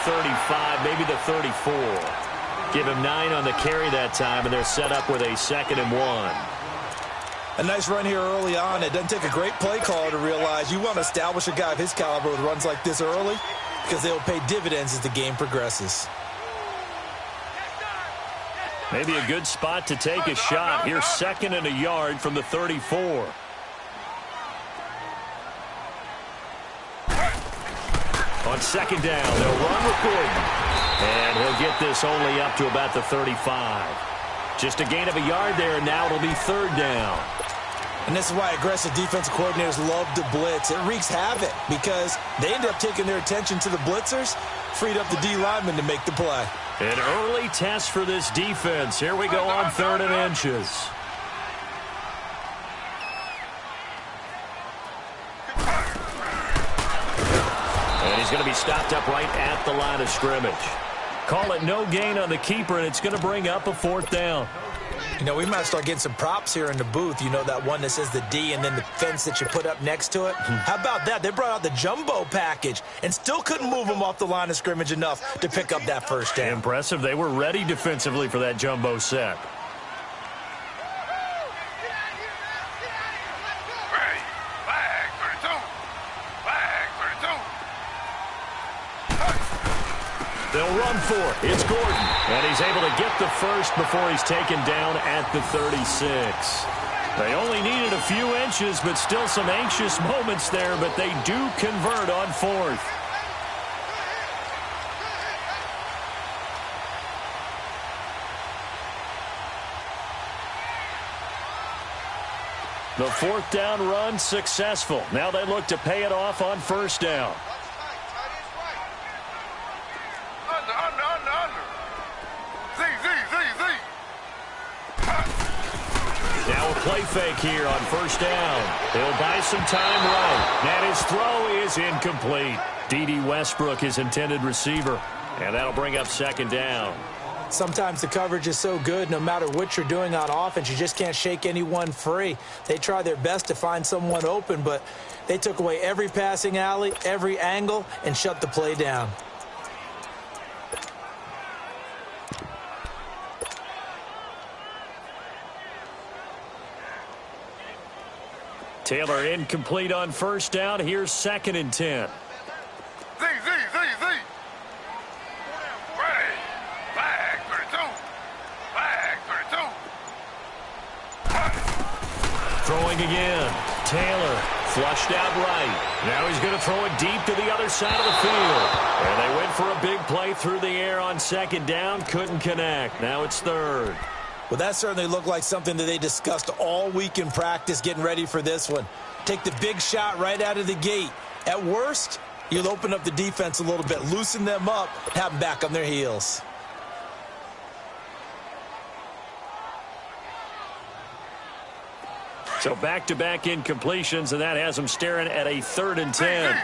35, maybe the 34. Give him 9 on the carry that time, and they're set up with a 2nd and 1. A nice run here early on. It doesn't take a great play caller to realize you want to establish a guy of his caliber with runs like this early because they'll pay dividends as the game progresses. Maybe a good spot to take a shot. Here's 2nd and a yard from the 34. On 2nd down, they'll run with Gordon. And he'll get this only up to about the 35. Just a gain of a yard there, and now it'll be 3rd down. And this is why aggressive defensive coordinators love to blitz. It wreaks havoc because they end up taking their attention to the blitzers, freed up the D lineman to make the play. An early test for this defense. Here we go on 3rd and inches. And he's going to be stopped up right at the line of scrimmage. Call it no gain on the keeper, and it's going to bring up a 4th down. You know, we might start getting some props here in the booth. You know, that one that says the D and then the fence that you put up next to it? How about that? They brought out the jumbo package and still couldn't move them off the line of scrimmage enough to pick up that 1st down. Impressive. They were ready defensively for that jumbo set. They'll run for it. It's Gordon. And he's able to get the 1st before he's taken down at the 36. They only needed a few inches, but still some anxious moments there, but they do convert on 4th. The 4th down run successful. Now they look to pay it off on 1st down. Now a play fake here on 1st down. He'll buy some time right. And his throw is incomplete. D.D. Westbrook, his intended receiver. And that'll bring up 2nd down. Sometimes the coverage is so good, no matter what you're doing on offense, you just can't shake anyone free. They try their best to find someone open, but they took away every passing alley, every angle, and shut the play down. Taylor incomplete on 1st down. Here's 2nd and 10. Throwing again. Taylor flushed out right. Now he's going to throw it deep to the other side of the field. And they went for a big play through the air on 2nd down. Couldn't connect. Now it's 3rd. Well, that certainly looked like something that they discussed all week in practice getting ready for this one. Take the big shot right out of the gate. At worst, you'll open up the defense a little bit, loosen them up, have them back on their heels. So back-to-back incompletions, and that has them staring at a 3rd and 10.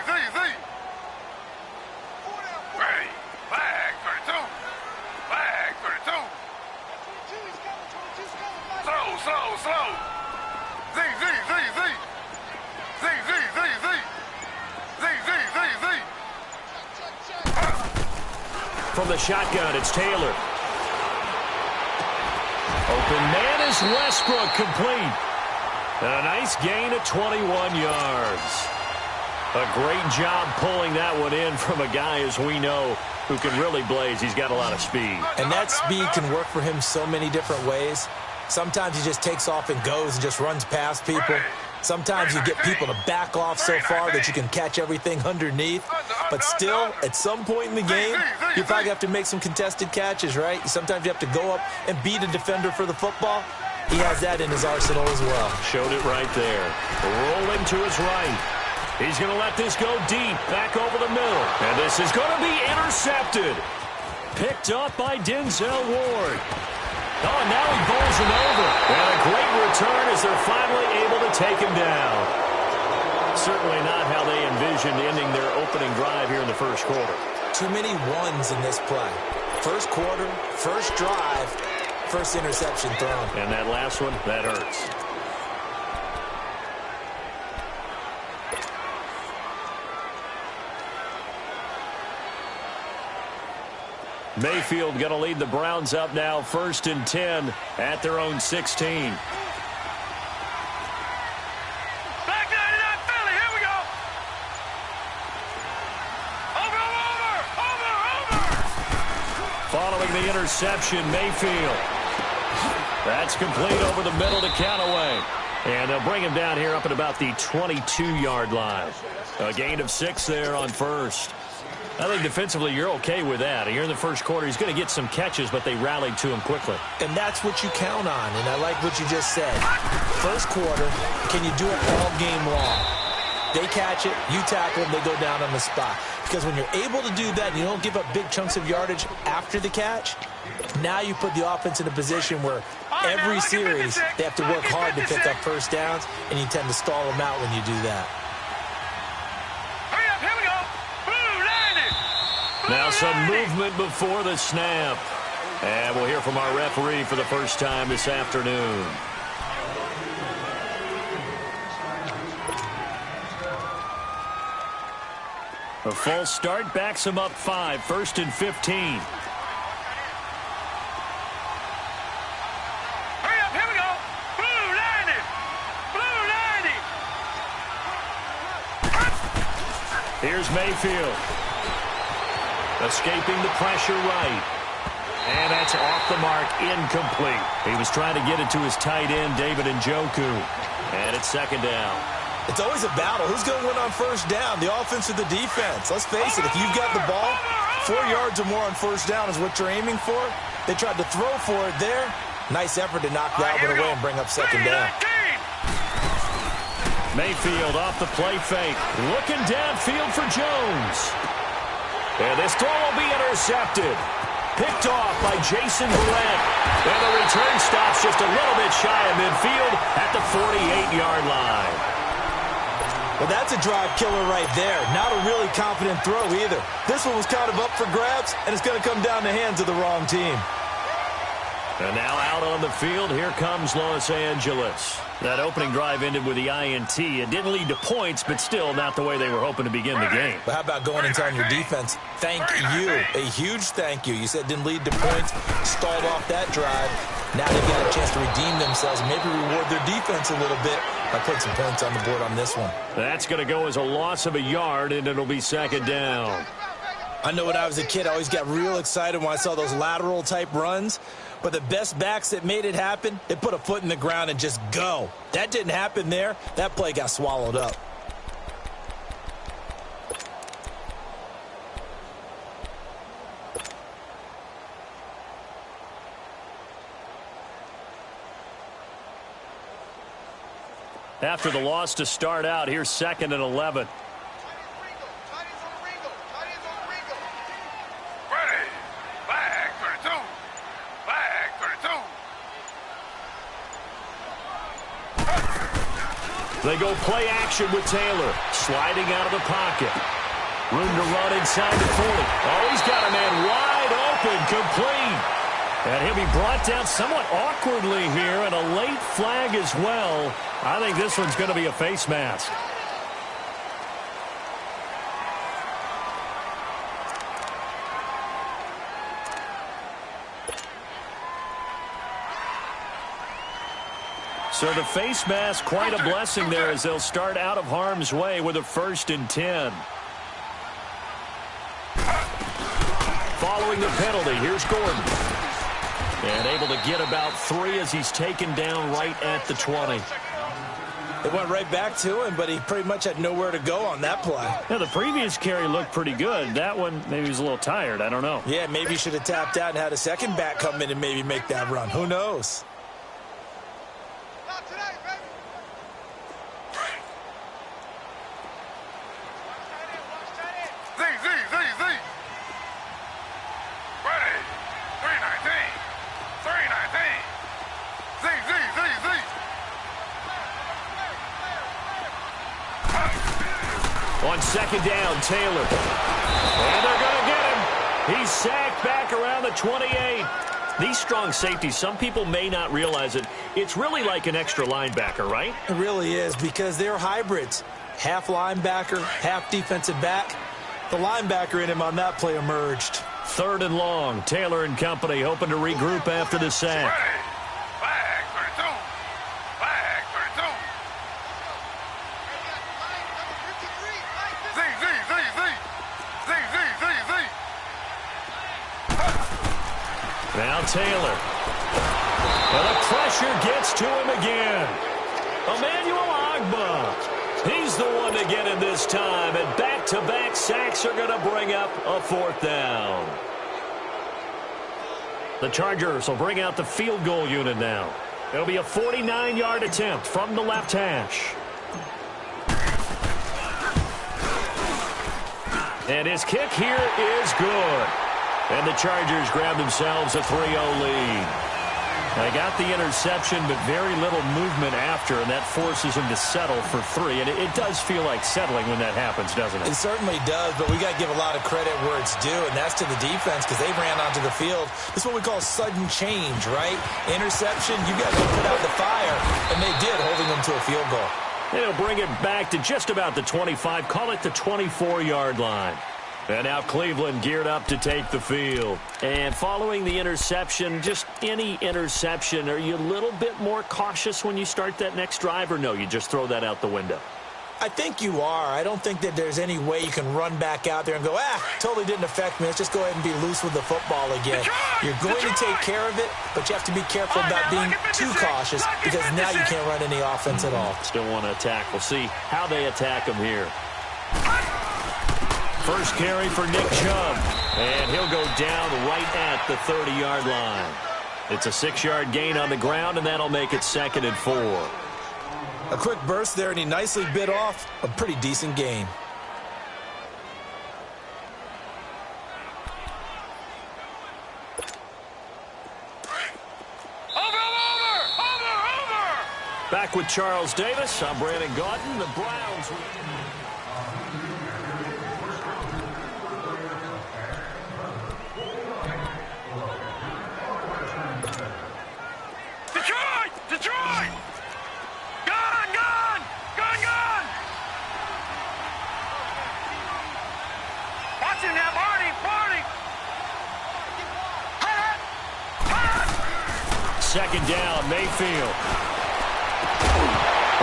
From the shotgun, it's Taylor. Open man is Westbrook, complete. And a nice gain of 21 yards. A great job pulling that one in from a guy, as we know, who can really blaze. He's got a lot of speed. And that speed can work for him so many different ways. Sometimes he just takes off and goes and just runs past people. Sometimes you get people to back off so far that you can catch everything underneath. But still, at some point in the game, you probably have to make some contested catches, right? Sometimes you have to go up and beat a defender for the football. He has that in his arsenal as well. Showed it right there. Rolling to his right. He's going to let this go deep, back over the middle. And this is going to be intercepted. Picked up by Denzel Ward. Oh, and now he bowls him over. And a great return as they're finally able to take him down. Certainly not how they envisioned ending their opening drive here in the first quarter. Too many ones in this play. First quarter, first drive, first interception thrown. And that last one, that hurts. Mayfield going to lead the Browns up now, 1st and 10 at their own 16. Following the interception, Mayfield. That's complete over the middle to Callaway. And they'll bring him down here up at about the 22-yard line. A gain of 6 there on first. I think defensively you're okay with that. Here in the first quarter, he's going to get some catches, but they rallied to him quickly. And that's what you count on, and I like what you just said. First quarter, can you do it all game long? They catch it, you tackle them, they go down on the spot. Because when you're able to do that and you don't give up big chunks of yardage after the catch, now you put the offense in a position where every series they have to work hard to pick up first downs, and you tend to stall them out when you do that. Now some movement before the snap. And we'll hear from our referee for the first time this afternoon. A false start backs him up 5, 1st and 15. Here's Mayfield. Escaping the pressure right. And that's off the mark, incomplete. He was trying to get it to his tight end, David Njoku. And it's 2nd down. It's always a battle. Who's going to win on first down, the offense or the defense? Let's face it, if you've got the ball, 4 yards or more on first down is what you're aiming for. They tried to throw for it there. Nice effort to knock that one away and bring up 2nd down. Mayfield off the play fake. Looking downfield for Jones. And this throw will be intercepted. Picked off by Jason Verrett. And the return stops just a little bit shy of midfield at the 48-yard line. Well, that's a drive killer right there. Not a really confident throw either. This one was kind of up for grabs, and it's going to come down the hands of the wrong team. And now out on the field, here comes Los Angeles. That opening drive ended with the INT. It didn't lead to points, but still not the way they were hoping to begin the game. But how about going and telling your defense, thank you, a huge thank you. You said it didn't lead to points, stalled off that drive. Now they've got a chance to redeem themselves and maybe reward their defense a little bit by putting some points on the board on this one. That's going to go as a loss of a yard, and it'll be 2nd down. I know when I was a kid, I always got real excited when I saw those lateral-type runs. But the best backs that made it happen, they put a foot in the ground and just go. That didn't happen there. That play got swallowed up. After the loss to start out, here's 2nd and 11. They go play action with Taylor. Sliding out of the pocket. Room to run inside the 40. Oh, he's got a man wide open, complete. And he'll be brought down somewhat awkwardly here, and a late flag as well. I think this one's going to be a face mask. So the face mask, quite a blessing there as they'll start out of harm's way with a 1st and 10. Following the penalty, here's Gordon. And able to get about 3 as he's taken down right at the 20. It went right back to him, but he pretty much had nowhere to go on that play. Yeah, the previous carry looked pretty good. That one, maybe he was a little tired. I don't know. Yeah, maybe he should have tapped out and had a second back come in and maybe make that run. Who knows? On 2nd down, Taylor. And they're going to get him. He's sacked back around the 28. These strong safeties, some people may not realize it. It's really like an extra linebacker, right? It really is, because they're hybrids. Half linebacker, half defensive back. The linebacker in him on that play emerged. 3rd and long. Taylor and company hoping to regroup after the sack. Flag 32. Flag 32. Z. Now Taylor. And the pressure gets to him again. Emmanuel Ogbah. He's the one to get him this time. And back-to-back sacks are going to bring up a 4th down. The Chargers will bring out the field goal unit now. It'll be a 49-yard attempt from the left hash. And his kick here is good. And the Chargers grab themselves a 3-0 lead. They got the interception, but very little movement after, and that forces him to settle for 3. And it does feel like settling when that happens, doesn't it? It certainly does, but we got to give a lot of credit where it's due, and that's to the defense because they ran onto the field. This is what we call sudden change, right? Interception, you got to put out the fire, and they did, holding them to a field goal. They'll bring it back to just about the 25, call it the 24-yard line. And now Cleveland geared up to take the field. And following the interception, just any interception, are you a little bit more cautious when you start that next drive, or no, you just throw that out the window? I think you are. I don't think that there's any way you can run back out there and go, totally didn't affect me. Let's just go ahead and be loose with the football again. You're going to take care of it, but you have to be careful about being too cautious because now you can't run any offense at all. Still want to attack. We'll see how they attack him here. First carry for Nick Chubb, and he'll go down right at the 30-yard line. It's a 6-yard gain on the ground, and that'll make it 2nd and 4. A quick burst there, and he nicely bit off a pretty decent gain. Over! Back with Charles Davis. I'm Brandon Gaudin. The Browns. Detroit! Gone! Watch him now, Barney! 2nd down, Mayfield.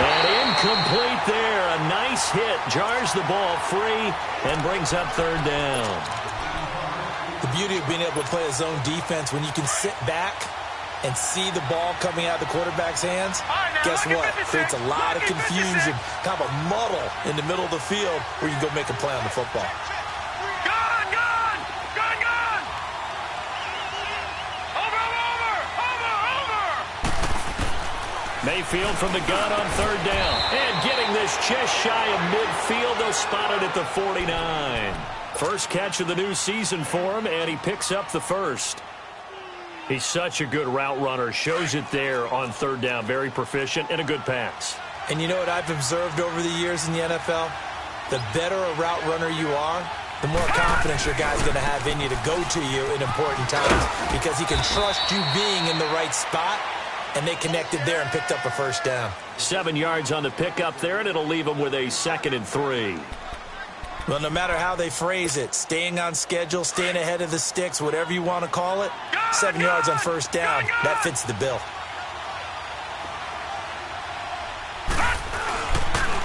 And incomplete there. A nice hit. Jars the ball free and brings up 3rd down. The beauty of being able to play a zone defense when you can sit back and see the ball coming out of the quarterback's hands, guess what? Creates a lot of confusion, kind of a muddle in the middle of the field where you go make a play on the football. Gone! Over! Mayfield from the gun on 3rd down. And getting this just shy of midfield. They'll spot it at the 49. First catch of the new season for him, and he picks up the first. He's such a good route runner. Shows it there on 3rd down. Very proficient and a good pass. And you know what I've observed over the years in the NFL? The better a route runner you are, the more confidence your guy's going to have in you to go to you in important times because he can trust you being in the right spot, and they connected there and picked up a 1st down. 7 yards on the pickup there, and it'll leave him with a 2nd and 3. Well, no matter how they phrase it, staying on schedule, staying ahead of the sticks, whatever you want to call it, 7 yards on 1st down, that fits the bill.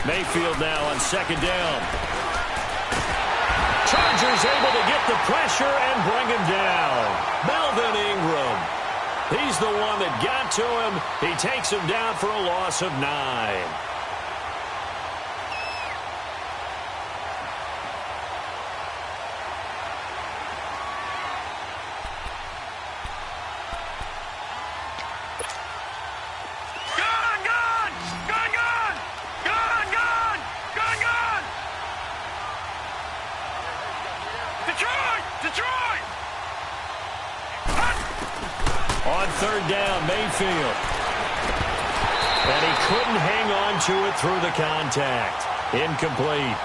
Mayfield now on 2nd down. Chargers able to get the pressure and bring him down. Melvin Ingram. He's the one that got to him. He takes him down for a loss of 9. Detroit! On 3rd down, Mayfield. And he couldn't hang on to it through the contact. Incomplete.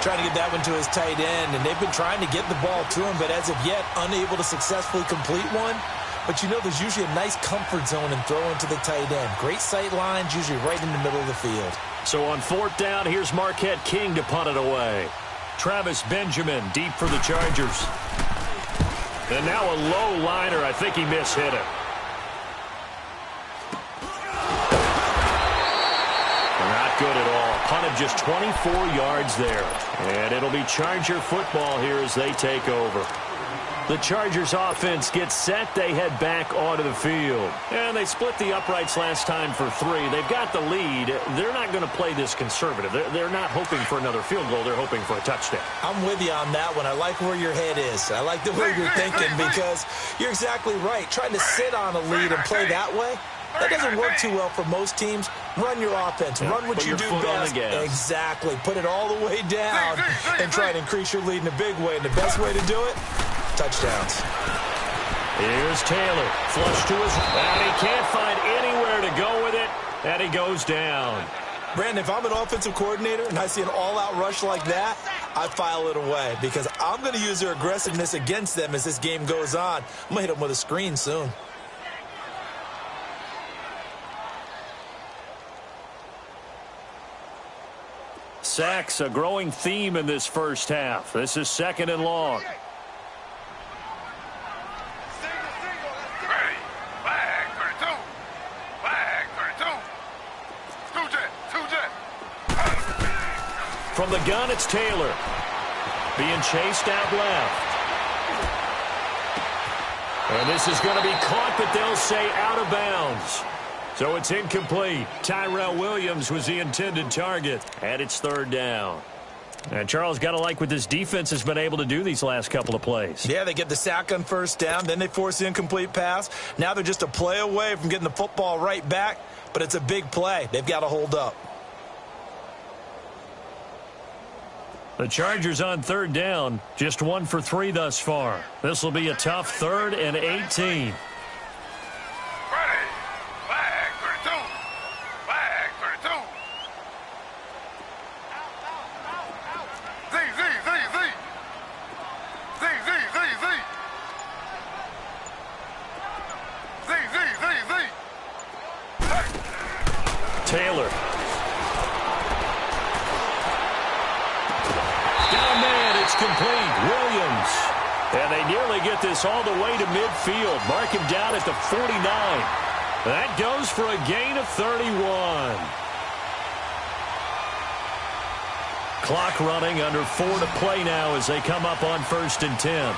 Trying to get that one to his tight end, and they've been trying to get the ball to him, but as of yet, unable to successfully complete one. But you know there's usually a nice comfort zone in throwing to the tight end. Great sight lines, usually right in the middle of the field. So on 4th down, here's Marquette King to punt it away. Travis Benjamin deep for the Chargers. And now a low liner. I think he mishit it. Not good at all. Punt of just 24 yards there. And it'll be Charger football here as they take over. The Chargers offense gets set. They head back onto the field. And they split the uprights last time for 3. They've got the lead. They're not going to play this conservative. They're not hoping for another field goal. They're hoping for a touchdown. I'm with you on that one. I like where your head is. I like the way you're thinking because you're exactly right. Trying to sit on a lead and play that way, that doesn't work too well for most teams. Run your offense. Run what you do best. Exactly. Put it all the way down and try to increase your lead in a big way. And the best way to do it, touchdowns. Here's Taylor. Flush to his... And he can't find anywhere to go with it. And he goes down. Brandon, if I'm an offensive coordinator and I see an all-out rush like that, I file it away because I'm going to use their aggressiveness against them as this game goes on. I'm going to hit them with a screen soon. Sacks, a growing theme in this first half. This is 2nd and long. From the gun, it's Taylor. Being chased out left. And this is going to be caught, but they'll say out of bounds. So it's incomplete. Tyrell Williams was the intended target. And it's 3rd down. And Charles, got to like what this defense has been able to do these last couple of plays. Yeah, they get the sack on 1st down. Then they force the incomplete pass. Now they're just a play away from getting the football right back. But it's a big play. They've got to hold up. The Chargers on 3rd down. Just 1 for 3 thus far. This will be a tough 3rd and 18. Taylor. Down man, it's complete. Williams. And they nearly get this all the way to midfield. Mark him down at the 49. That goes for a gain of 31. Clock running, under 4 to play now as they come up on 1st and 10.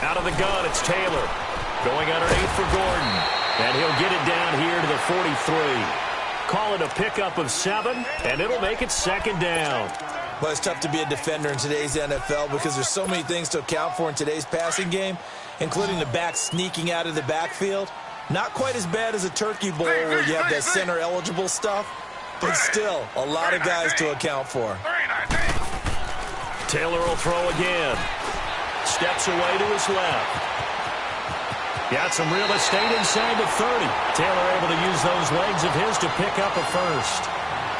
Out of the gun, it's Taylor. Going underneath for Gordon. And he'll get it down here to the 43. Call it a pickup of 7, and it'll make it 2nd down. Well, it's tough to be a defender in today's NFL because there's so many things to account for in today's passing game, including the back sneaking out of the backfield. Not quite as bad as a turkey bowl where you have that center-eligible stuff, but still a lot of guys to account for. Taylor will throw again. Steps away to his left. Got some real estate inside the 30. Taylor able to use those legs of his to pick up a 1st.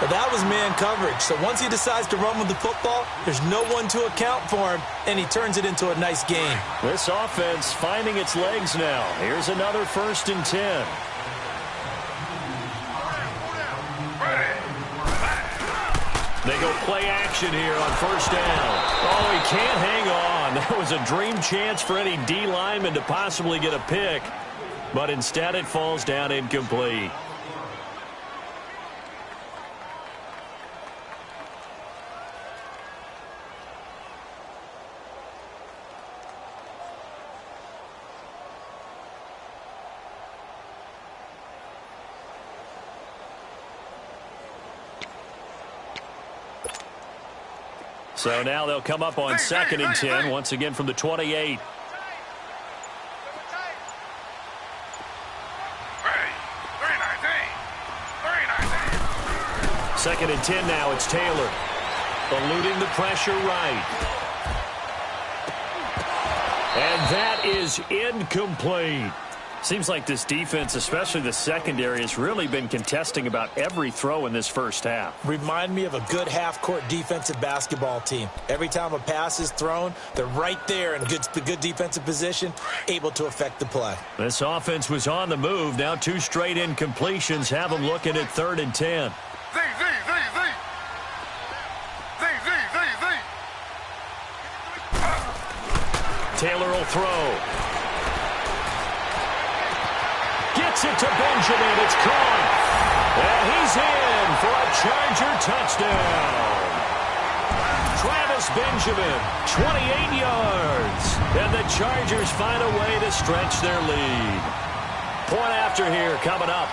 But that was man coverage. So once he decides to run with the football, there's no one to account for him, and he turns it into a nice gain. This offense finding its legs now. Here's another 1st and 10. They go play action here on 1st down. Oh, he can't hang on. That was a dream chance for any D lineman to possibly get a pick, but instead it falls down incomplete. So now they'll come up on 2nd and 10, once again from the 28. Second and 10 now, it's Taylor. Eluding the pressure right. And that is incomplete. Seems like this defense, especially the secondary, has really been contesting about every throw in this first half. Remind me of a good half-court defensive basketball team. Every time a pass is thrown, they're right there in good defensive position, able to affect the play. This offense was on the move. Now 2 straight incompletions have them looking at 3rd and 10. Taylor will throw. Gets it to Benjamin. It's caught. And he's in for a Charger touchdown. Travis Benjamin, 28 yards. And the Chargers find a way to stretch their lead. Point after here coming up.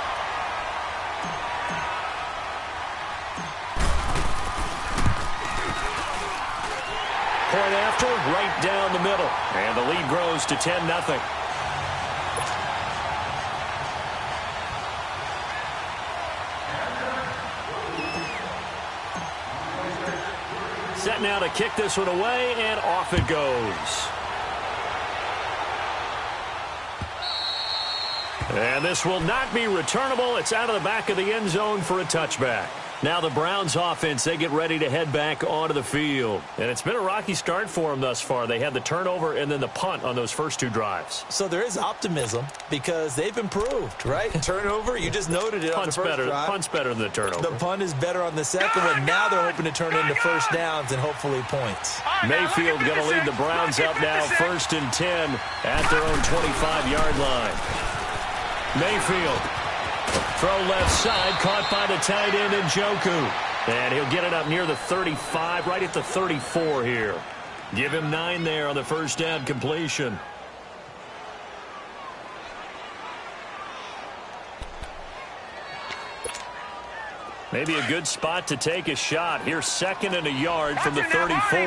Point after, right down the middle. And the lead grows to 10-0. Set now to kick this one away, and off it goes. And this will not be returnable. It's out of the back of the end zone for a touchback. Now the Browns offense, they get ready to head back onto the field. And it's been a rocky start for them thus far. They had the turnover and then the punt on those first 2 drives. So there is optimism because they've improved, right? Turnover, you just noted it on the first drive. Punt's better than the turnover. The punt is better on the second one. Now they're hoping to turn into first downs and hopefully points. Mayfield going to lead the Browns up now 1st and 10 at their own 25-yard line. Mayfield. Throw left side, caught by the tight end Njoku. And he'll get it up near the 35, right at the 34 here. Give him 9 there on the first down completion. Maybe a good spot to take a shot. Here's 2nd and a yard from the 34.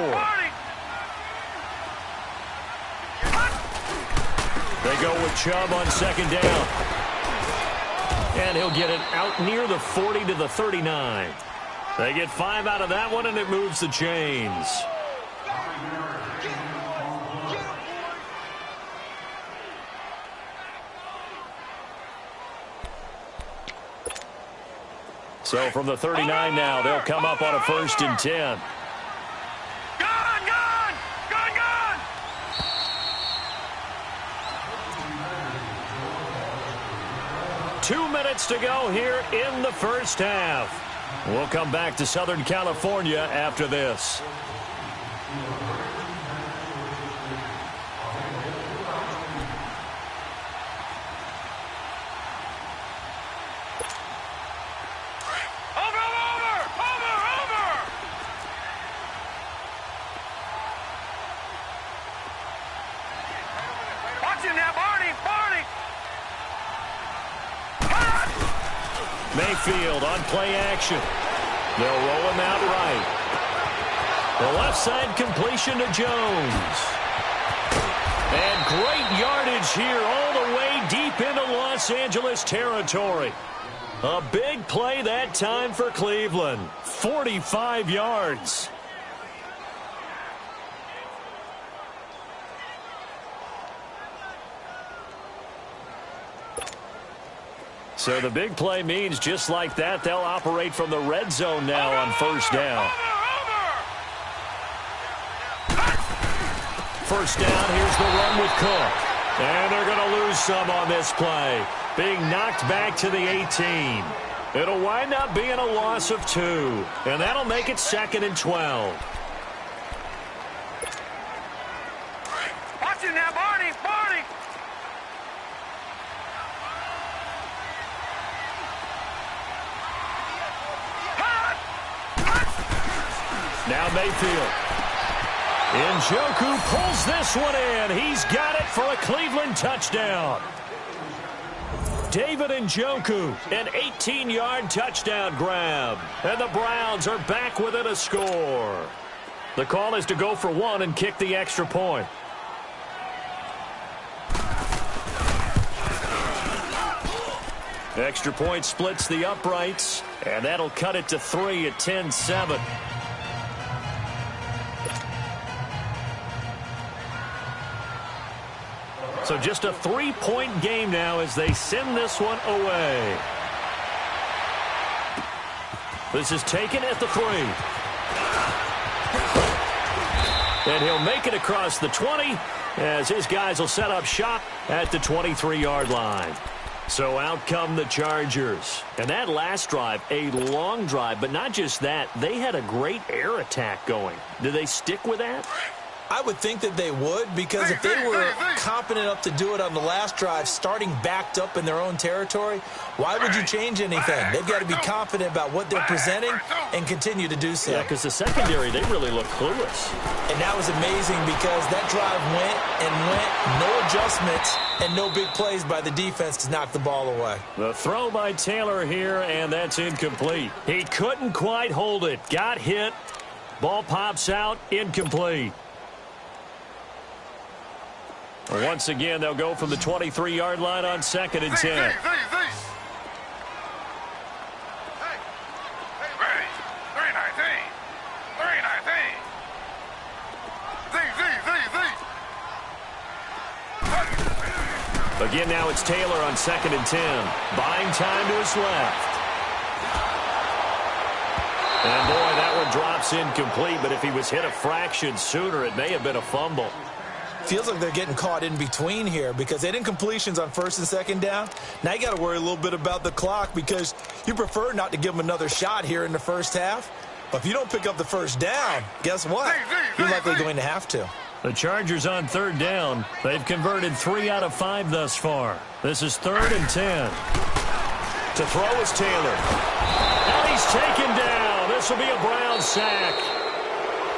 They go with Chubb on 2nd down. And he'll get it out near the 40 to the 39. They get 5 out of that one, and it moves the chains. So from the 39 now, they'll come up on a 1st and 10. 2 minutes to go here in the first half. We'll come back to Southern California after this. Mayfield on play action. They'll roll him out right. The left side completion to Jones. And great yardage here all the way deep into Los Angeles territory. A big play that time for Cleveland. 45 yards. So the big play means just like that, they'll operate from the red zone now on 1st down. First down, here's the run with Cook. And they're going to lose some on this play. Being knocked back to the 18. It'll wind up being a loss of 2. And that'll make it 2nd and 12. Watching that, Barney! Now Mayfield. Njoku pulls this one in. He's got it for a Cleveland touchdown. David Njoku, an 18-yard touchdown grab. And the Browns are back within a score. The call is to go for 1 and kick the extra point. Extra point splits the uprights, and that'll cut it to 3 at 10-7. So just a 3-point game now as they send this one away. This is taken at the 3. And he'll make it across the 20 as his guys will set up shop at the 23-yard line. So out come the Chargers. And that last drive, a long drive, but not just that. They had a great air attack going. Do they stick with that? I would think that they would, because if they were competent enough to do it on the last drive, starting backed up in their own territory, why would you change anything? They've got to be confident about what they're presenting and continue to do so. Yeah, because the secondary, they really look clueless. And that was amazing because that drive went, no adjustments, and no big plays by the defense to knock the ball away. The throw by Taylor here, and that's incomplete. He couldn't quite hold it. Got hit. Ball pops out, incomplete. Once again, they'll go from the 23-yard line on 2nd and 10. Again, now it's Taylor on 2nd and 10. Buying time to his left. And, boy, that one drops incomplete, but if he was hit a fraction sooner, it may have been a fumble. Feels like they're getting caught in between here because they didn't completions on 1st and 2nd down. Now you got to worry a little bit about the clock because you prefer not to give them another shot here in the first half. But if you don't pick up the first down, guess what? You're likely going to have to. The Chargers on 3rd down. They've converted 3 out of 5 thus far. This is 3rd and 10. To throw is Taylor. And he's taken down. This will be a Browns sack.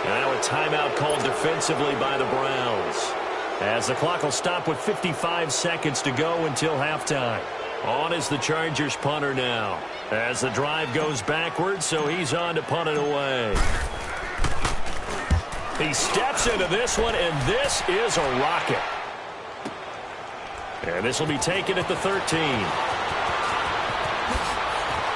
And now a timeout called defensively by the Browns. As the clock will stop with 55 seconds to go until halftime. On is the Chargers punter now. As the drive goes backwards, so he's on to punt it away. He steps into this one, and this is a rocket. And this will be taken at the 13.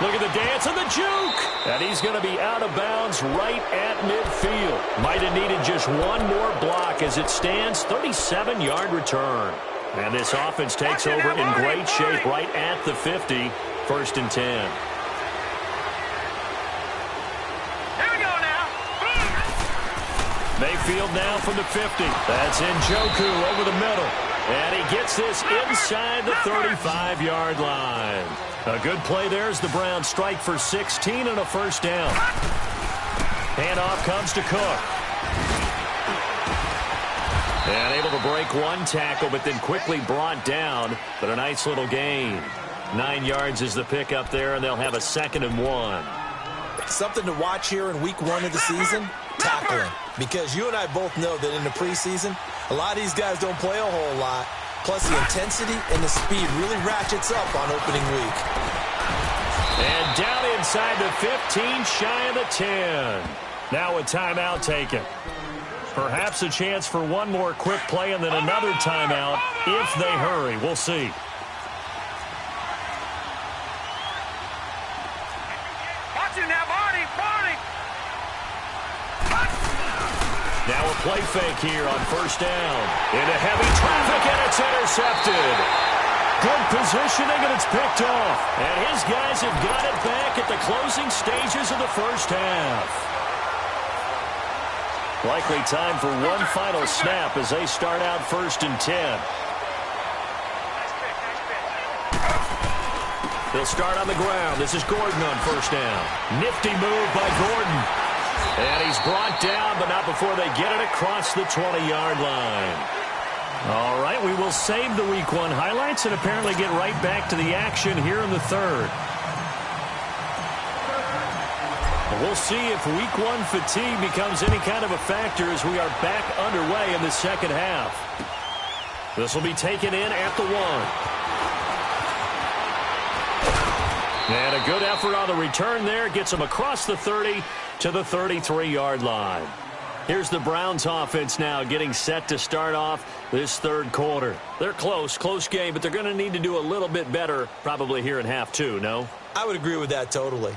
Look at the dance and the juke. And he's going to be out of bounds right at midfield. Might have needed just one more block as it stands. 37-yard return. And this offense takes over in great shape right at the 50. 1st and 10. Here we go now. Mayfield now from the 50. That's Njoku over the middle. And he gets this inside the 35-yard line. A good play there as the Browns strike for 16 and a 1st down. Handoff comes to Cook. And able to break one tackle, but then quickly brought down. But a nice little gain. 9 yards is the pickup there, and they'll have a 2nd and 1. Something to watch here in week 1 of the season, tackling. Because you and I both know that in the preseason, a lot of these guys don't play a whole lot. Plus, the intensity and the speed really ratchets up on opening week. And down inside the 15, shy of the 10. Now a timeout taken. Perhaps a chance for one more quick play and then another timeout if they hurry. We'll see. Watching now, Barney. Now a play fake here on 1st down. Into heavy traffic, and it's intercepted. Good positioning, and it's picked off. And his guys have got it back at the closing stages of the 1st half. Likely time for one final snap as they start out 1st and 10. They'll start on the ground. This is Gordon on 1st down. Nifty move by Gordon. And he's brought down, but not before they get it across the 20-yard line. All right, we will save the Week 1 highlights and apparently get right back to the action here in the 3rd. We'll see if Week 1 fatigue becomes any kind of a factor as we are back underway in the 2nd half. This will be taken in at the 1. And a good effort on the return there. Gets him across the 30 to the 33-yard line. Here's the Browns offense now getting set to start off this 3rd quarter. They're close game, but they're going to need to do a little bit better probably here in half 2, no? I would agree with that totally.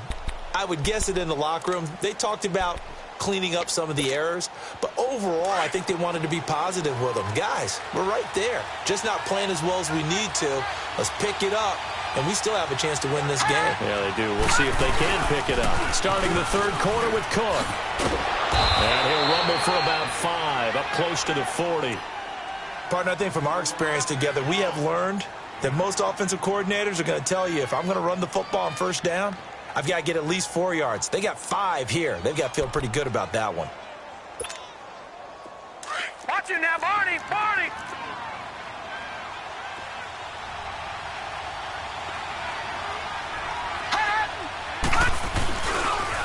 I would guess it in the locker room. They talked about cleaning up some of the errors. But overall, I think they wanted to be positive with them. Guys, we're right there. Just not playing as well as we need to. Let's pick it up, and we still have a chance to win this game. Yeah, they do. We'll see if they can pick it up. Starting the third quarter with Cook. And he'll rumble for about 5, up close to the 40. Partner, I think from our experience together, we have learned that most offensive coordinators are going to tell you, if I'm going to run the football on first down, I've got to get at least 4 yards. They got 5 here. They've got to feel pretty good about that one. Watch it now, Barney! Barney!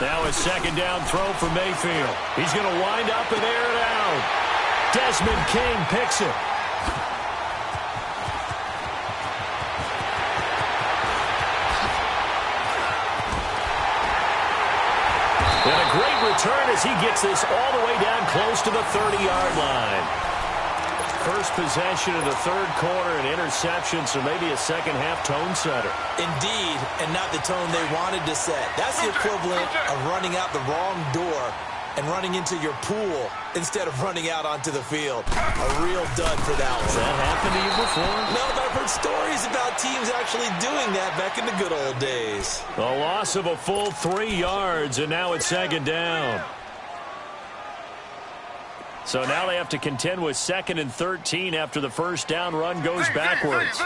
Now a second down throw for Mayfield. He's going to wind up and air it out. Desmond King picks it. And a great return as he gets this all the way down close to the 30-yard line. First possession of the third quarter, an interception, so maybe a second-half tone setter. Indeed, and not the tone they wanted to set. That's the equivalent of running out the wrong door and running into your pool instead of running out onto the field. A real dud for that one. Has that happened to you before? No, but I've heard stories about teams actually doing that back in the good old days. A loss of a full 3 yards, and now it's second down. So now they have to contend with 2nd and 13 after the first down run goes backwards.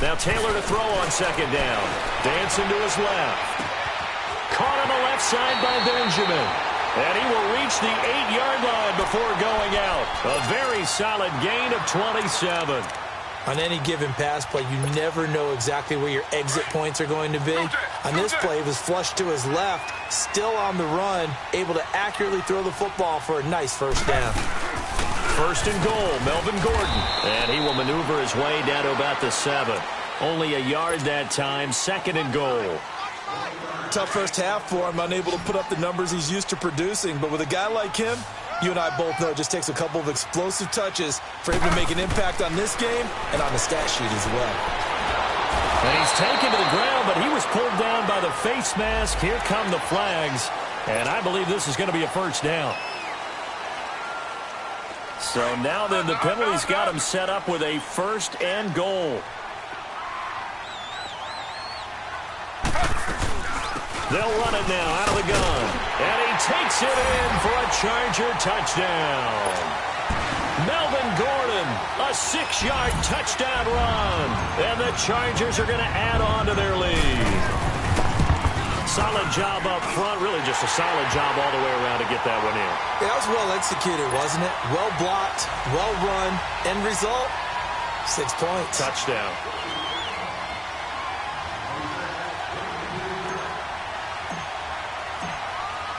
Now Taylor to throw on second down. Dancing to his left. Caught on the left side by Benjamin. And he will reach the 8-yard line before going out. A very solid gain of 27. On any given pass play, you never know exactly where your exit points are going to be. On this play, it was flushed to his left, still on the run, able to accurately throw the football for a nice first down. First and goal, Melvin Gordon. And he will maneuver his way down to about the 7. Only a yard that time, 2nd and goal. Tough first half for him, unable to put up the numbers he's used to producing. But with a guy like him, you and I both know it just takes a couple of explosive touches for him to make an impact on this game and on the stat sheet as well. And he's taken to the ground, but he was pulled down by the face mask. Here come the flags. And I believe this is going to be a first down. So now then the penalty's got him set up with a 1st and goal. They'll run it now out of the gun. And he takes it in for a Charger touchdown. Melvin Gordon, a 6-yard touchdown run. And the Chargers are going to add on to their lead. Solid job up front. Really just a solid job all the way around to get that one in. Yeah, that was well executed, wasn't it? Well blocked, well run. End result, 6 points. Touchdown.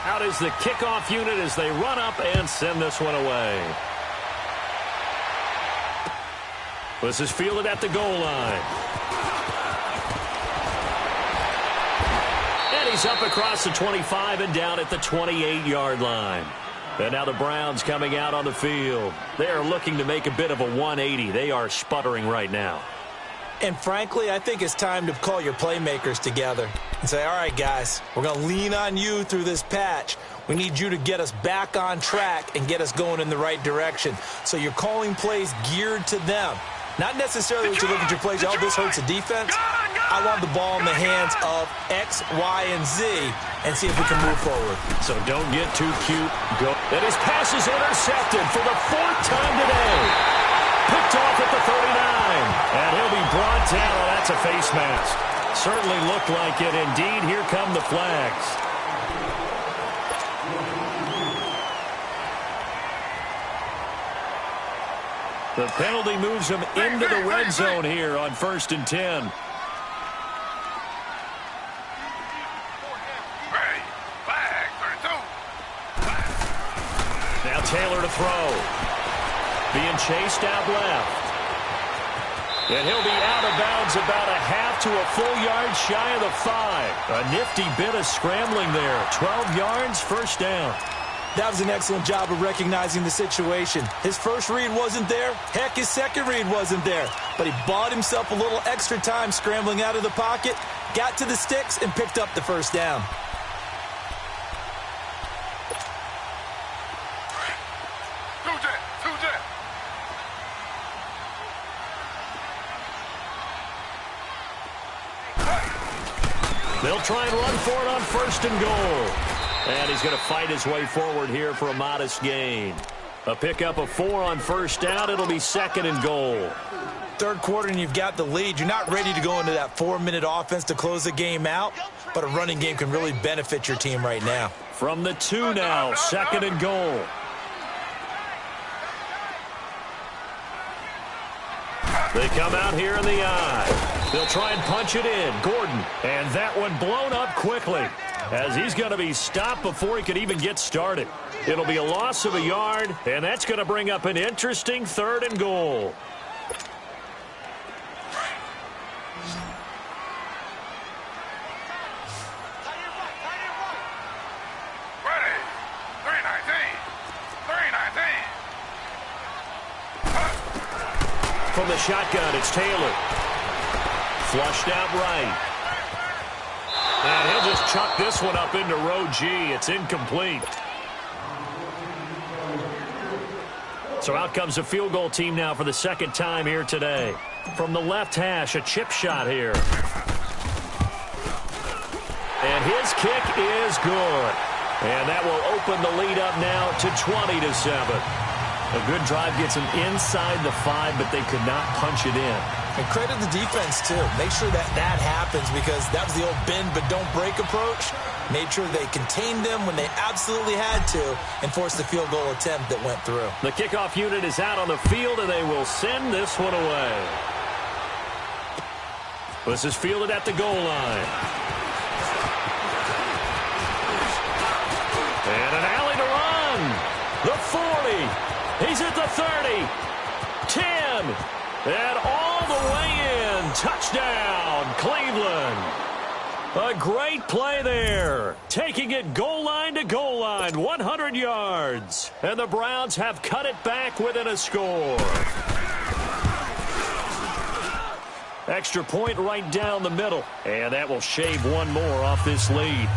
Out is the kickoff unit as they run up and send this one away. This is fielded at the goal line. And he's up across the 25 and down at the 28-yard line. And now the Browns coming out on the field. They are looking to make a bit of a 180. They are sputtering right now. And frankly, I think it's time to call your playmakers together and say, all right, guys, we're going to lean on you through this patch. We need you to get us back on track and get us going in the right direction. So you're calling plays geared to them. Not necessarily when you look at your plays, oh, this hurts the defense. I want the ball in the hands of X, Y, and Z and see if we can move forward. So don't get too cute. Go. And his pass is intercepted for the 4th time today. Picked off at the 39. And he'll be brought down. Oh, that's a face mask. Certainly looked like it. Indeed, here come the flags. The penalty moves him into the red zone here on 1st and 10. Now Taylor to throw. Being chased out left. And he'll be out of bounds about a half to a full yard shy of the 5. A nifty bit of scrambling there. 12 yards, first down. That was an excellent job of recognizing the situation. His first read wasn't there. Heck, his second read wasn't there. But he bought himself a little extra time scrambling out of the pocket, got to the sticks, and picked up the first down. They'll try and run for it on 1st and goal. And he's going to fight his way forward here for a modest gain. A pickup of 4 on 1st down. It'll be 2nd and goal. Third quarter and you've got the lead. You're not ready to go into that 4-minute offense to close the game out, but a running game can really benefit your team right now. From the 2 now, 2nd and goal. They come out here in the eye. They'll try and punch it in. Gordon. And that one blown up quickly, as he's going to be stopped before he could even get started. It'll be a loss of a yard, and that's going to bring up an interesting 3rd and goal. Ready. 319. From the shotgun, it's Taylor. Flushed out right. And he'll just chuck this one up into row G. It's incomplete. So out comes the field goal team now for the 2nd time here today. From the left hash, a chip shot here. And his kick is good. And that will open the lead up now to 20-7. A good drive gets them inside the 5, but they could not punch it in. And credit the defense, too. Make sure that happens, because that was the old bend but don't break approach. Made sure they contained them when they absolutely had to and forced the field goal attempt that went through. The kickoff unit is out on the field, and they will send this one away. This is fielded at the goal line. And an alley to run. The 40. He's at the 30. 10. And all the way in. Touchdown, Cleveland. A great play there. Taking it goal line to goal line. 100 yards. And the Browns have cut it back within a score. Extra point right down the middle. And that will shave one more off this lead.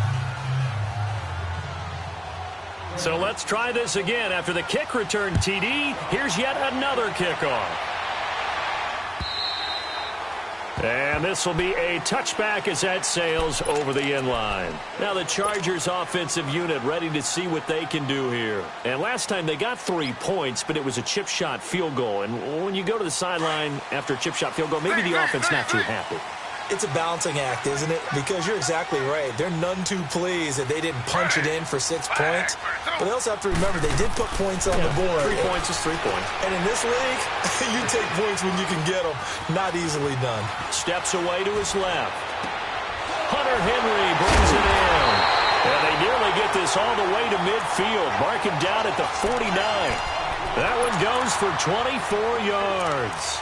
So let's try this again. After the kick return TD, here's yet another kickoff. And this will be a touchback as that sails over the end line. Now the Chargers offensive unit ready to see what they can do here. And last time they got 3 points, but it was a chip shot field goal. And when you go to the sideline after a chip shot field goal, maybe the offense not too happy. It's a balancing act, isn't it? Because you're exactly right. They're none too pleased that they didn't punch it in for 6 points. But they also have to remember they did put points on the board. 3 points is 3 points. And in this league, you take points when you can get them. Not easily done. Steps away to his left. Hunter Henry brings it in. And they nearly get this all the way to midfield. Mark him down at the 49. That one goes for 24 yards.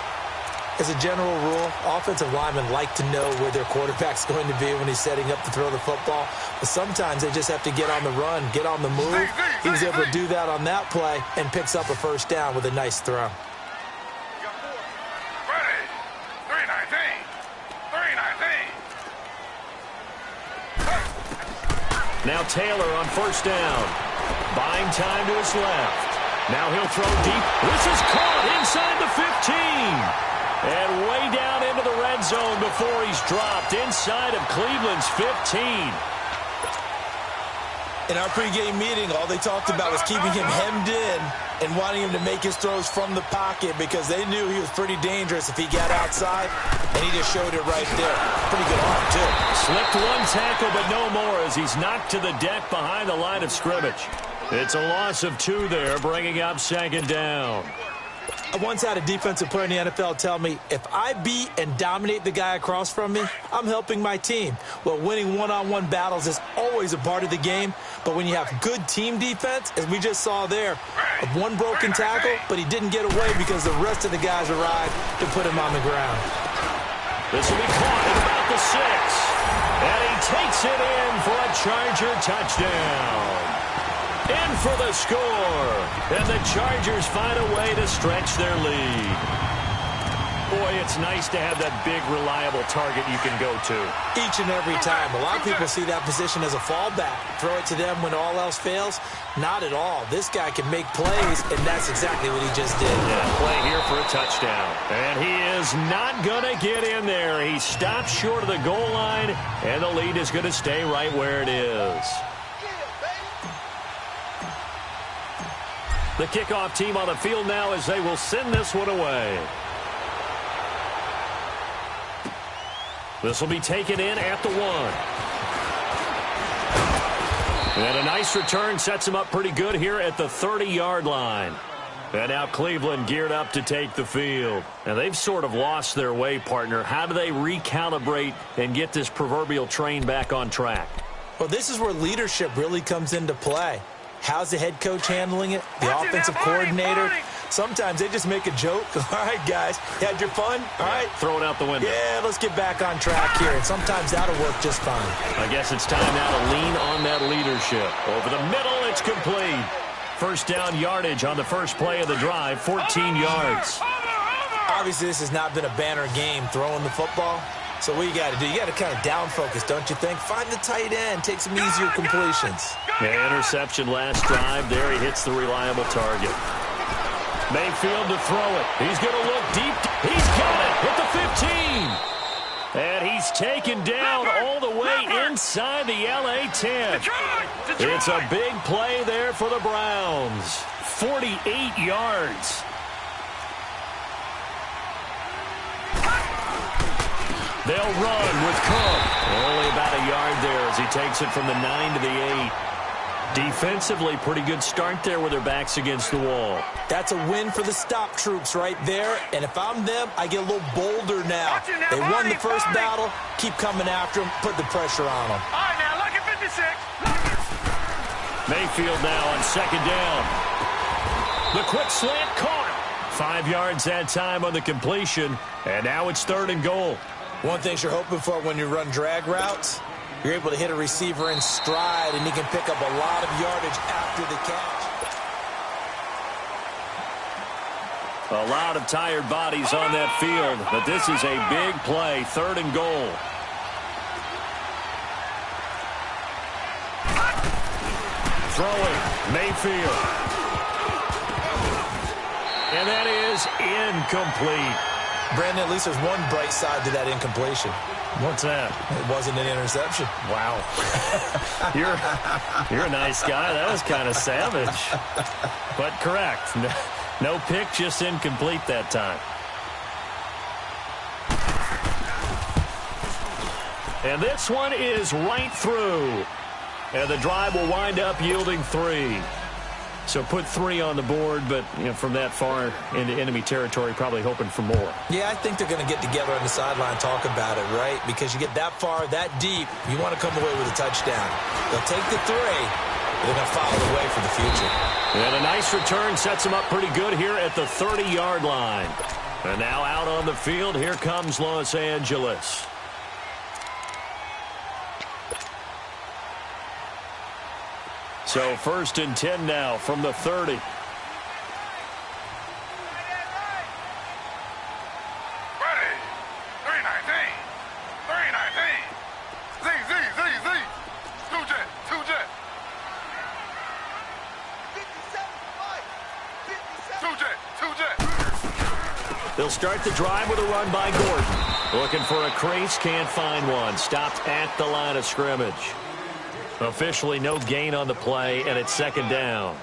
As a general rule, offensive linemen like to know where their quarterback's going to be when he's setting up to throw the football. But sometimes they just have to get on the run, get on the move. He was able to do that on that play and picks up a first down with a nice throw. Ready. 319. Now Taylor on first down. Buying time to his left. Now he'll throw deep. This is caught inside the 15. And way down into the red zone before he's dropped inside of Cleveland's 15. In our pregame meeting, all they talked about was keeping him hemmed in and wanting him to make his throws from the pocket because they knew he was pretty dangerous if he got outside, and he just showed it right there. Pretty good arm, too. Slipped one tackle, but no more as he's knocked to the deck behind the line of scrimmage. It's a loss of 2 there, bringing up 2nd down. I once had a defensive player in the NFL tell me, if I beat and dominate the guy across from me, I'm helping my team. Well, winning one-on-one battles is always a part of the game, but when you have good team defense, as we just saw there, one broken tackle, but he didn't get away because the rest of the guys arrived to put him on the ground. This will be caught at about the 6. And he takes it in for a Charger touchdown. In for the score. And the Chargers find a way to stretch their lead. Boy, it's nice to have that big, reliable target you can go to. Each and every time. A lot of people see that position as a fallback. Throw it to them when all else fails. Not at all. This guy can make plays, and that's exactly what he just did. Yeah, play here for a touchdown. And he is not going to get in there. He stops short of the goal line, and the lead is going to stay right where it is. The kickoff team on the field now as they will send this one away. This will be taken in at the 1. And a nice return sets him up pretty good here at the 30-yard line. And now Cleveland geared up to take the field. And they've sort of lost their way, partner. How do they recalibrate and get this proverbial train back on track? Well, this is where leadership really comes into play. How's the head coach handling it? The offensive coordinator? Sometimes they just make a joke. All right, guys, you had your fun? All right. Throw it out the window. Yeah, let's get back on track here. And sometimes that'll work just fine. I guess it's time now to lean on that leadership. Over the middle, it's complete. First down yardage on the first play of the drive, 14 yards. Obviously, this has not been a banner game throwing the football. So what you got to do, you got to kind of down focus, don't you think? Find the tight end, take some easier completions. Yeah, interception last drive. There he hits the reliable target. Mayfield to throw it. He's going to look deep. He's got it at the 15. And he's taken down all the way inside the LA 10. It's a big play there for the Browns. 48 yards. They'll run with Cook. Only about a yard there as he takes it from the 9 to the 8. Defensively, pretty good start there with their backs against the wall. That's a win for the stop troops right there. And if I'm them, I get a little bolder now. They won the first battle. Keep coming after them. Put the pressure on them. All right, now, look at 56. Mayfield now on second down. The quick slant caught. 5 yards that time on the completion. And now it's 3rd and goal. One thing you're hoping for when you run drag routes, you're able to hit a receiver in stride, and he can pick up a lot of yardage after the catch. A lot of tired bodies on that field, but this is a big play, 3rd and goal. Throwing, Mayfield. And that is incomplete. Brandon, at least there's one bright side to that incompletion. What's that? It wasn't an interception. Wow. You're a nice guy. That was kind of savage. But correct. No pick, just incomplete that time. And this one is right through. And the drive will wind up yielding 3. So put 3 on the board, but from that far into enemy territory, probably hoping for more. Yeah, I think they're going to get together on the sideline and talk about it, right? Because you get that far, that deep, you want to come away with a touchdown. They'll take the 3, but they're going to follow the way for the future. And a nice return sets them up pretty good here at the 30-yard line. And now out on the field, here comes Los Angeles. So 1st and 10 now from the 30. Ready. 319. 319. Z. 2-jet. 2-jet. 2-jet. 2-jet. They'll start the drive with a run by Gordon. Looking for a crease, can't find one. Stopped at the line of scrimmage. Officially no gain on the play, and it's 2nd down.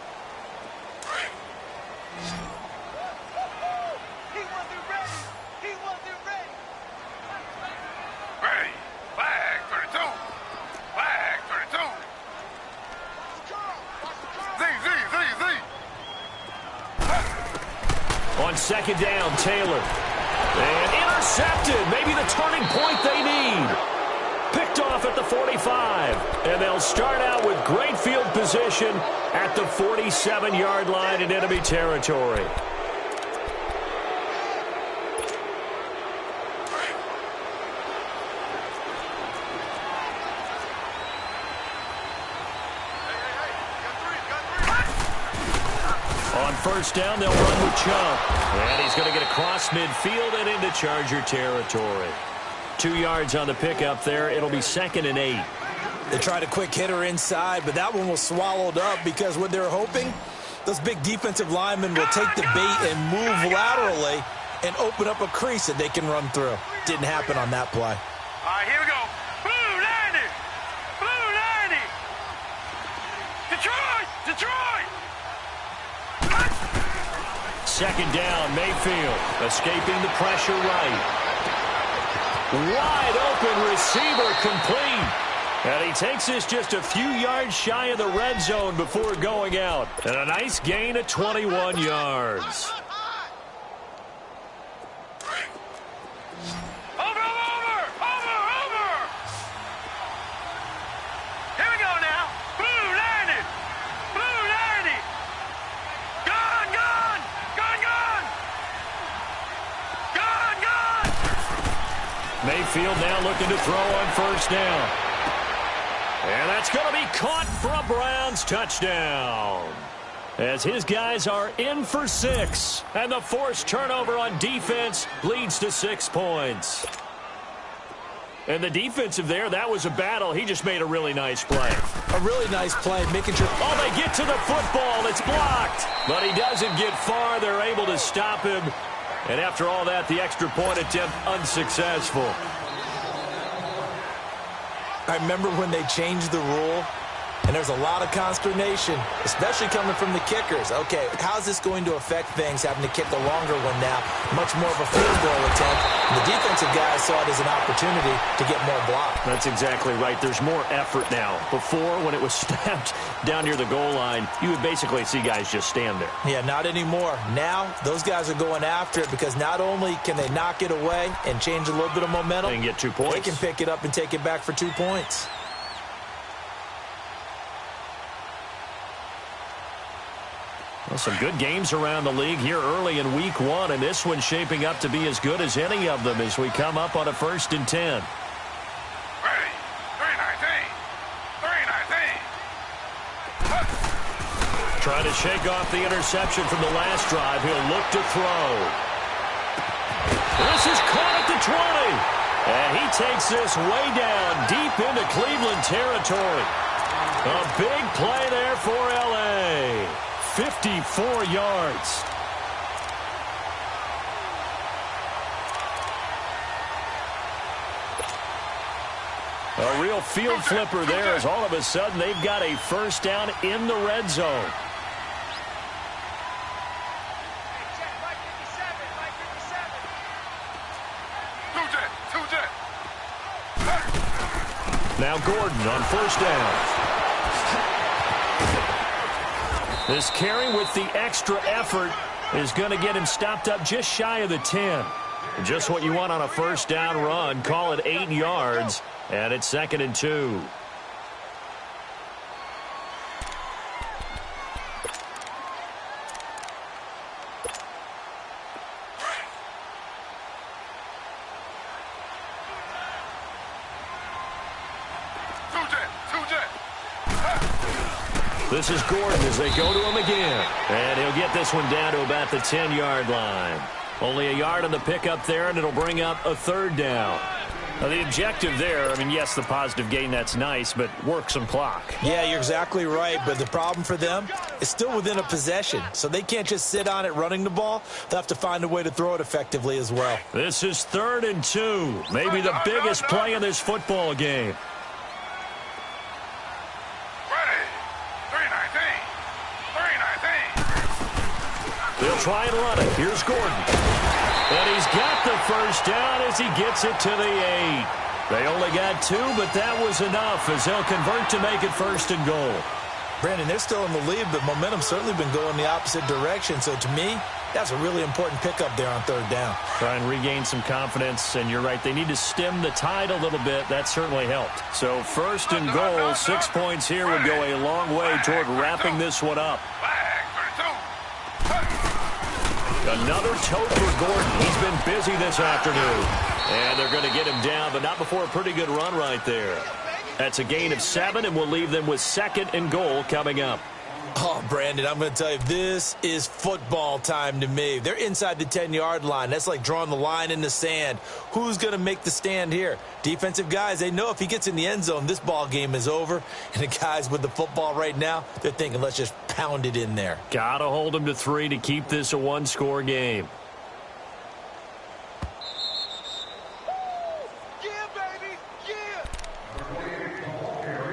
Ready. Flag 32. Flag 32. Z. On 2nd down, Taylor. And intercepted. Maybe the turning point they need. Picked off at the 45. And they'll start out with great field position at the 47-yard line in enemy territory. first down, they'll run with Chubb. And he's going to get across midfield and into Charger territory. 2 yards on the pickup there. It'll be 2nd and 8. They tried a quick hitter inside, but that one was swallowed up because what they're hoping, those big defensive linemen will take the bait and move laterally and open up a crease that they can run through. Didn't happen on that play. All right, here we go. Blue 90. Blue 90. Detroit. Detroit. 2nd down, Mayfield escaping the pressure right. Wide open receiver complete. And he takes this just a few yards shy of the red zone before going out. And a nice gain of 21 yards. Over. Here we go now. Blue 90. Blue 90. Gone. Mayfield now looking to throw on first down. And that's going to be caught for a Browns touchdown. As his guys are in for 6. And the forced turnover on defense leads to 6 points. And the defensive there, that was a battle. He just made a really nice play. A really nice play, making sure. Oh, they get to the football. It's blocked. But he doesn't get far. They're able to stop him. And after all that, the extra point attempt unsuccessful. I remember when they changed the rule, and there's a lot of consternation, especially coming from the kickers. Okay, how's this going to affect things, having to kick the longer one now? Much more of a field goal attempt. And the defensive guys saw it as an opportunity to get more block. That's exactly right. There's more effort now. Before, when it was snapped down near the goal line, you would basically see guys just stand there. Yeah, not anymore. Now, those guys are going after it because not only can they knock it away and change a little bit of momentum, they can get 2 points. They can pick it up and take it back for 2 points. Well, some good games around the league here early in week 1, and this one's shaping up to be as good as any of them as we come up on a 1st and 10. Ready. 319. 319. Trying to shake off the interception from the last drive. He'll look to throw. This is caught at the 20. And he takes this way down deep into Cleveland territory. A big play there for L.A. 54 yards. A real field flipper there as all of a sudden they've got a first down in the red zone. Now Gordon on first down. This carry with the extra effort is going to get him stopped up just shy of the 10. Just what you want on a first down run. Call it 8 yards, and it's 2nd and 2. This is Gordon as they go to him again. And he'll get this one down to about the 10-yard line. Only a yard on the pickup there, and it'll bring up a 3rd down. Now, the objective there, I mean, yes, the positive gain, that's nice, but work some clock. Yeah, you're exactly right, but the problem for them is still within a possession, so they can't just sit on it running the ball. They'll have to find a way to throw it effectively as well. This is 3rd and 2, maybe the biggest play in this football game. They'll try and run it. Here's Gordon. And he's got the first down as he gets it to the 8. They only got 2, but that was enough as they'll convert to make it 1st and goal. Brandon, they're still in the lead, but momentum's certainly been going the opposite direction. So to me, that's a really important pickup there on 3rd down. Try and regain some confidence, and you're right. They need to stem the tide a little bit. That certainly helped. So 1st and goal, 6 points here would go a long way toward wrapping this one up. Another tote for Gordon. He's been busy this afternoon. And they're going to get him down, but not before a pretty good run right there. That's a gain of 7, and we'll leave them with 2nd and goal coming up. Oh, Oh, Brandon, I'm going to tell you, this is football time to me. They're inside the 10-yard line. That's like drawing the line in the sand. Who's going to make the stand here? Defensive guys, they know if he gets in the end zone, this ball game is over. And the guys with the football right now, they're thinking, let's just pound it in there. Got to hold them to 3 to keep this a one-score game.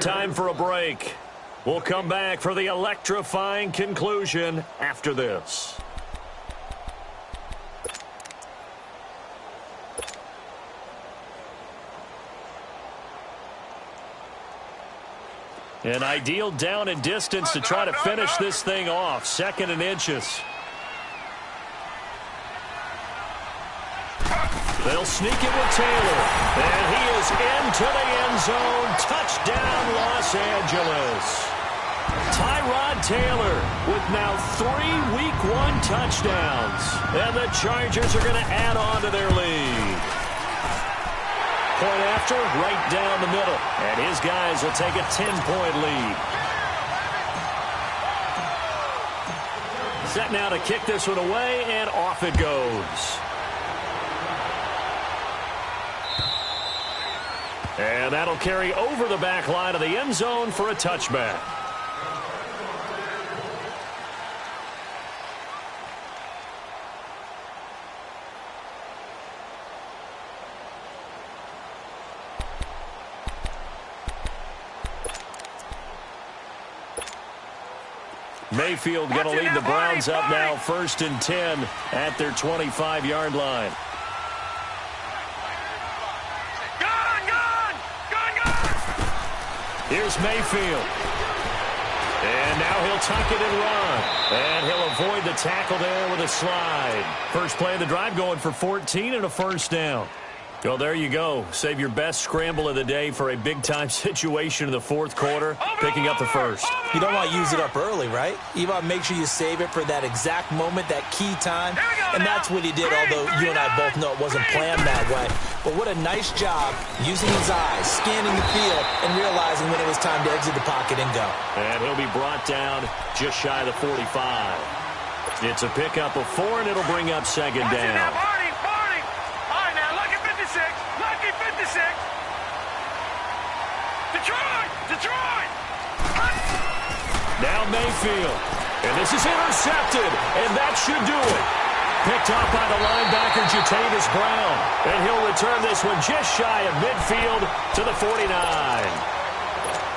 Time for a break. We'll come back for the electrifying conclusion after this. An ideal down and distance to try to finish this thing off. 2nd and inches. They'll sneak it with Taylor. And he is into the end zone. Touchdown, Los Angeles. Tyrod Taylor with now 3 Week 1 touchdowns. And the Chargers are going to add on to their lead. Point after, right down the middle. And his guys will take a 10-point lead. Set now to kick this one away, and off it goes. And that'll carry over the back line of the end zone for a touchback. Mayfield going to lead the Browns up now, 1st and 10 at their 25-yard line. Here's Mayfield. And now he'll tuck it and run. And he'll avoid the tackle there with a slide. First play of the drive going for 14 and a first down. Well, there you go. Save your best scramble of the day for a big-time situation in the 4th quarter, picking up the first. You don't want to use it up early, right? You want to make sure you save it for that exact moment, that key time. And that's what he did, although you and I both know it wasn't planned that way. But what a nice job using his eyes, scanning the field, and realizing when it was time to exit the pocket and go. And he'll be brought down just shy of the 45. It's a pickup of 4, and it'll bring up 2nd down. Detroit! Now Mayfield. And this is intercepted. And that should do it. Picked off by the linebacker, Jatavis Brown. And he'll return this one just shy of midfield to the 49.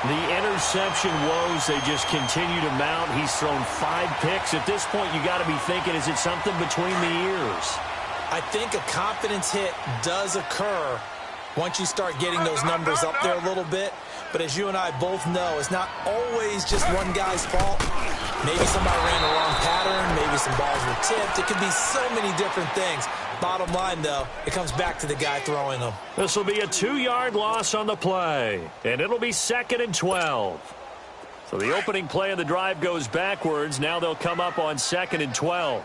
The interception woes, they just continue to mount. He's thrown 5 picks. At this point, you got to be thinking, is it something between the ears? I think a confidence hit does occur once you start getting those numbers up there a little bit. But as you and I both know, it's not always just one guy's fault. Maybe somebody ran the wrong pattern. Maybe some balls were tipped. It could be so many different things. Bottom line, though, it comes back to the guy throwing them. This will be a 2-yard loss on the play. And it'll be 2nd and 12. So the opening play of the drive goes backwards. Now they'll come up on 2nd and 12.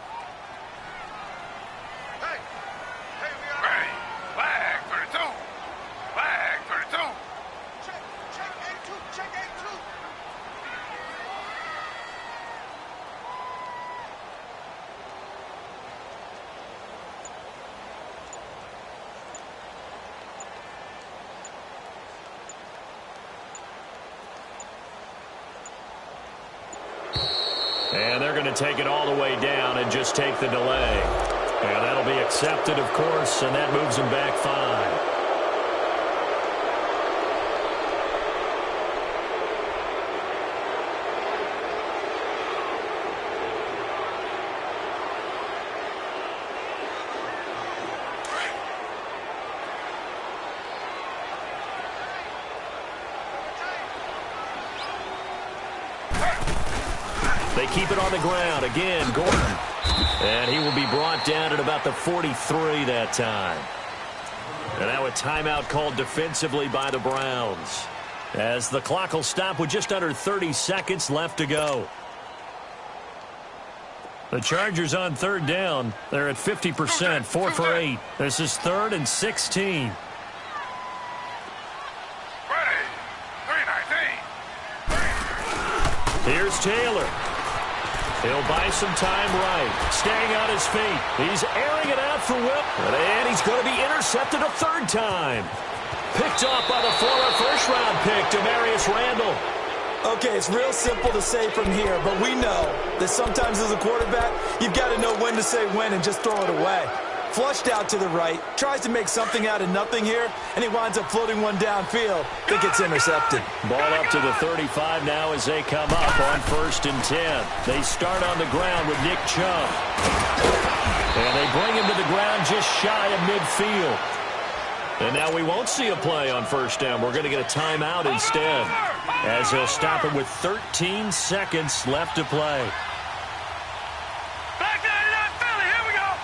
And they're going to take it all the way down and just take the delay. And that'll be accepted, of course, and that moves them back 5. They keep it on the ground. Again, Gordon. And he will be brought down at about the 43 that time. And now a timeout called defensively by the Browns, as the clock will stop with just under 30 seconds left to go. The Chargers on 3rd down. They're at 50%, 4 for 8. This is 3rd and 16. Here's Taylor. He'll buy some time right. Staying on his feet. He's airing it out for Will. And he's going to be intercepted a third time. Picked off by the former first-round pick, Demarius Randall. Okay, it's real simple to say from here, but we know that sometimes as a quarterback, you've got to know when to say when and just throw it away. Flushed out to the right, tries to make something out of nothing here, and he winds up floating one downfield. Think it's intercepted. Ball up to the 35 now as they come up on 1st and 10. They start on the ground with Nick Chubb. And they bring him to the ground just shy of midfield. And now we won't see a play on 1st down. We're going to get a timeout instead, as he'll stop it with 13 seconds left to play. Back 99 Philly, here we go.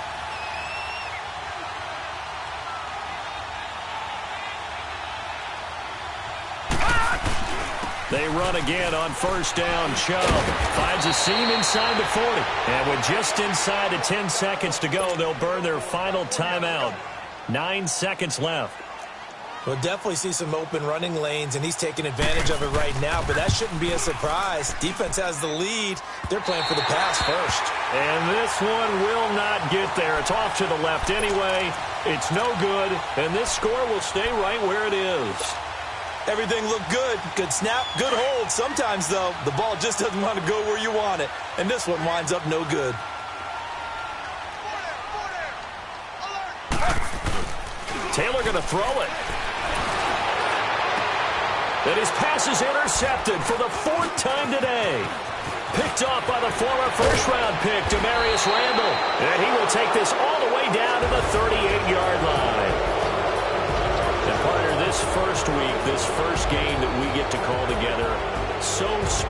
They run again on 1st down. Chubb finds a seam inside the 40. And with just inside of 10 seconds to go, they'll burn their final timeout. 9 seconds left. We'll definitely see some open running lanes, and he's taking advantage of it right now, but that shouldn't be a surprise. Defense has the lead. They're playing for the pass first. And this one will not get there. It's off to the left anyway. It's no good, and this score will stay right where it is. Everything looked good. Good snap, good hold. Sometimes, though, the ball just doesn't want to go where you want it, and this one winds up no good. Taylor going to throw it. And his pass is intercepted for the 4th time today. Picked off by the former first-round pick, Demarius Randall. And he will take this all the way down to the 38-yard line. And partner, this first week, this first game that we get to call together, so